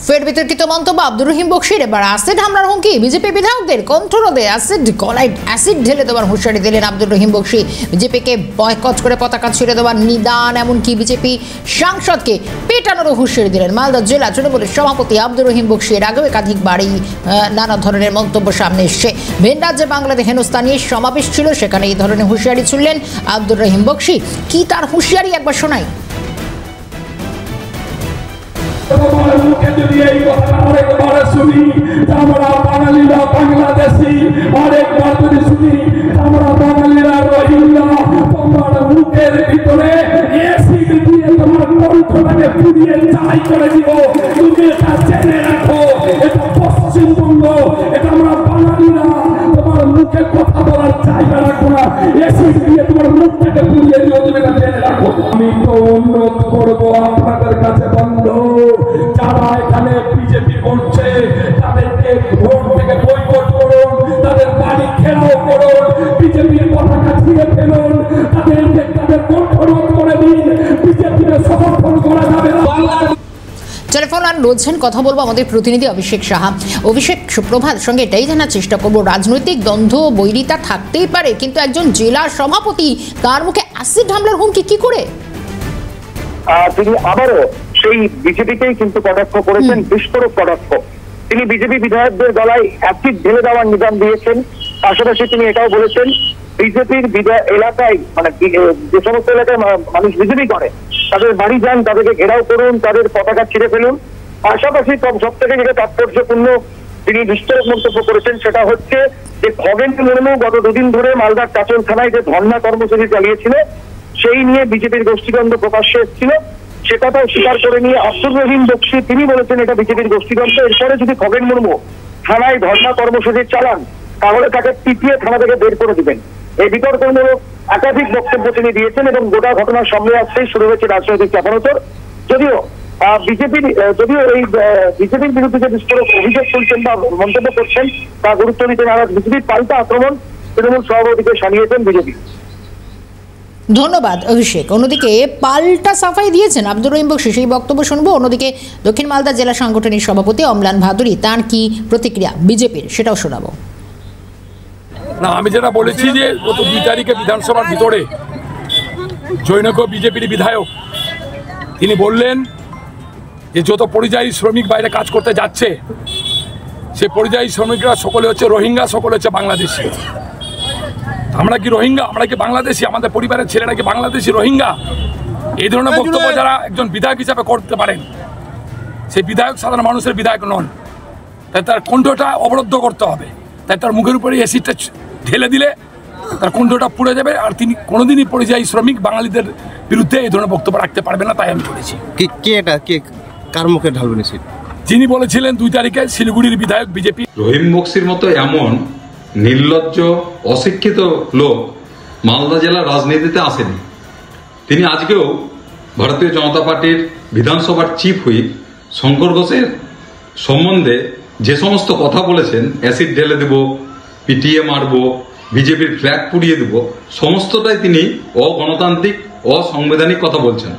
ফের বিতর্কিত মন্তব্য আব্দুর রহিম বকশির। এবার অ্যাসিড হামলার হুমকি বিজেপি বিধায়কদের কণ্ঠরোধে অ্যাসিড ঢেলে দেওয়ার হুঁশিয়ারি দিলেন আব্দুর রহিম বকশি। বিজেপিকে বয়কট করে পতাকা ছিঁড়ে দেওয়ার নিদান, এমনকি বিজেপি সাংসদকে পেটানোরও হুঁশিয়ারি দিলেন মালদা জেলা তৃণমূলের সভাপতি আব্দুর রহিম বকশি। এর আগেও একাধিকবারই নানা ধরনের মন্তব্য সামনে এসছে। ভিন রাজ্যে বাংলাদেশ হেনস্থা নিয়ে সমাবেশ ছিল, সেখানে এই ধরনের হুঁশিয়ারি ছুড়লেন আব্দুর রহিম বকশি। কি তার হুঁশিয়ারি একবার শোনাই। মুখে যদি এই কথা অনেকবার শুনি, আমরা বাঙালিরা বাংলাদেশি, অনেকবার যদি শুনি আমরা বাঙালিরা রোহিঙ্গা, তোমার মুখের ভিতরে এসিড দিয়ে তোমার কণ্ঠটাকে পুড়িয়ে চাই করে দিব। তুমি এটা জেনে রাখো, এটা পশ্চিমবঙ্গ, এটা আমরা বাঙালিরা তোমার মুখে কথা বলার জায়গা রাখো না, এসিড দিয়ে তোমার মুখটাকে পুড়িয়ে দিও, তুমি এটা জেনে রাখো। আমি তো অনুরোধ করবো আপনাদের কাছে বন্ধু, যারা এখানে বিজেপি করছে তাদেরকে ভোট থেকে বয়কট করুন, তাদের বাড়ি ঘেরাও করুন, বিজেপির পতাকা ছিঁড়ে ফেলুন, তাদের কণ্ঠরোধ করে দিন, বিজেপির সমর্থন করা যাবে না। টেলিফোন আর রয়েছেন, কথা বলবো আমাদের প্রতিনিধি অভিষেক সাহা। অভিষেক, সুপ্রভাত। সঙ্গে এটাই জানার চেষ্টা করবো, রাজনৈতিক দ্বন্দ্ব বৈরিতা থাকতেই পারে, কিন্তু একজন জেলা সভাপতি, তার মুখে অ্যাসিড হামলার হুমকি কি করে? তিনি আবারও সেই বিজেপিকেই কিন্তু কটাক্ষ করেছেন, বিস্ফোরক কটাক্ষ। তিনি বিজেপি বিধায়কদের গলায় অ্যাসিড ঢেলে দেওয়ার নিদান দিয়েছেন। পাশাপাশি তিনি এটাও বলেছেন, বিজেপির এলাকায়, মানে যে সমস্ত এলাকায় মানুষ বিজেপি করে, তাদের বাড়ি যান, তাদেরকে ঘেরাও করুন, তাদের পতাকা ছিঁড়ে ফেলুন। পাশাপাশি সব থেকে যেটা তাৎপর্যপূর্ণ তিনি বিস্ফোরক মন্তব্য করেছেন, সেটা হচ্ছে যে খগেন মুর্মু গত দুদিন ধরে মালদার কাচল থানায় যে ধর্ণা কর্মসূচি চালিয়েছিল, সেই নিয়ে বিজেপির গোষ্ঠীদ্বন্দ্ব প্রকাশ্যে এসেছিল, সে কথাও স্বীকার করে নিয়ে আব্দুর রহিম বকশি তিনি বলেছেন এটা বিজেপির গোষ্ঠীদ্বন্দ্ব। এরপরে যদি খগেন মুর্মু থানায় ধর্ণা কর্মসূচি চালান, তাহলে তাকে পিটিয়ে থানা থেকে বের করে দিবেন। এই বিতর্কমূলক একাধিক বক্তব্য তিনি দিয়েছেন এবং গোটা ঘটনার সামনে আসতেই শুরু হয়েছে রাজনৈতিক চাপানোতর। যদিও এই বিজেপির বিরুদ্ধে যে বিস্ফোরক অভিযোগ তুলছেন বা মন্তব্য করছেন, তা গুরুত্ব দিতে নারাজ বিজেপির পাল্টা আক্রমণ তৃণমূল সভাপতিকে সানিয়েছেন বিজেপি। ধন্যবাদ অভিষেক। অন্যদিকে পাল্টা সাফাই দিয়েছেন আব্দুর রহিম বকশি, সেই বক্তব্য শুনবো। অন্যদিকে দক্ষিণ মালদা জেলা সাংগঠনিক সভাপতি অম্লান ভাদুরী, তার কি প্রতিক্রিয়া বিজেপির, সেটাও শোনাবো। না, আমি যেটা বলেছি যে গত 2 তারিখে বিধানসভার ভিতরে জৈনক বিজেপির বিধায়ক তিনি বললেন যে যত পরিযায়ী শ্রমিক বাইরে কাজ করতে যাচ্ছে, সে পরিযায়ী শ্রমিকরা সকলে হচ্ছে রোহিঙ্গা, সকলে হচ্ছে বাংলাদেশি। আমরা কি রোহিঙ্গা? আমরা কি বাংলাদেশি? আমাদের পরিবারের ছেলেরা কি বাংলাদেশি রোহিঙ্গা? এই ধরনের বক্তব্য যারা একজন বিধায়ক হিসাবে করতে পারেন, সেই বিধায়ক সাধারণ মানুষের বিধায়ক নন। তাই তার কণ্ঠটা অবরুদ্ধ করতে হবে। তাই তার মুখের উপরে অ্যাসিডটা ঢেলে দিলে তার কণ্ঠটা পুড়ে যাবে, আর তিনি কোনোদিনই পরিযায়ী শ্রমিক বাঙালিদের বিরুদ্ধে এই ধরনের বক্তব্য রাখতে পারবে না। তাই আমি বলেছি। কার মুখে ঢালবেন? যিনি বলেছিলেন 2 তারিখে শিলিগুড়ির বিধায়ক বিজেপি। রহিম বকশির মতো এমন নির্লজ্জ অশিক্ষিত লোক মালদা জেলার রাজনীতিতে আসেনি। তিনি আজকেও ভারতীয় জনতা পার্টির বিধানসভার চিফ হুইপ শঙ্কর ঘোষের সম্বন্ধে যে সমস্ত কথা বলেছেন, অ্যাসিড ঢেলে দেব, পিটিয়ে মারব, বিজেপির ফ্ল্যাগ পুড়িয়ে দেব, সমস্তটাই তিনি অগণতান্ত্রিক, অসাংবিধানিক কথা বলছেন।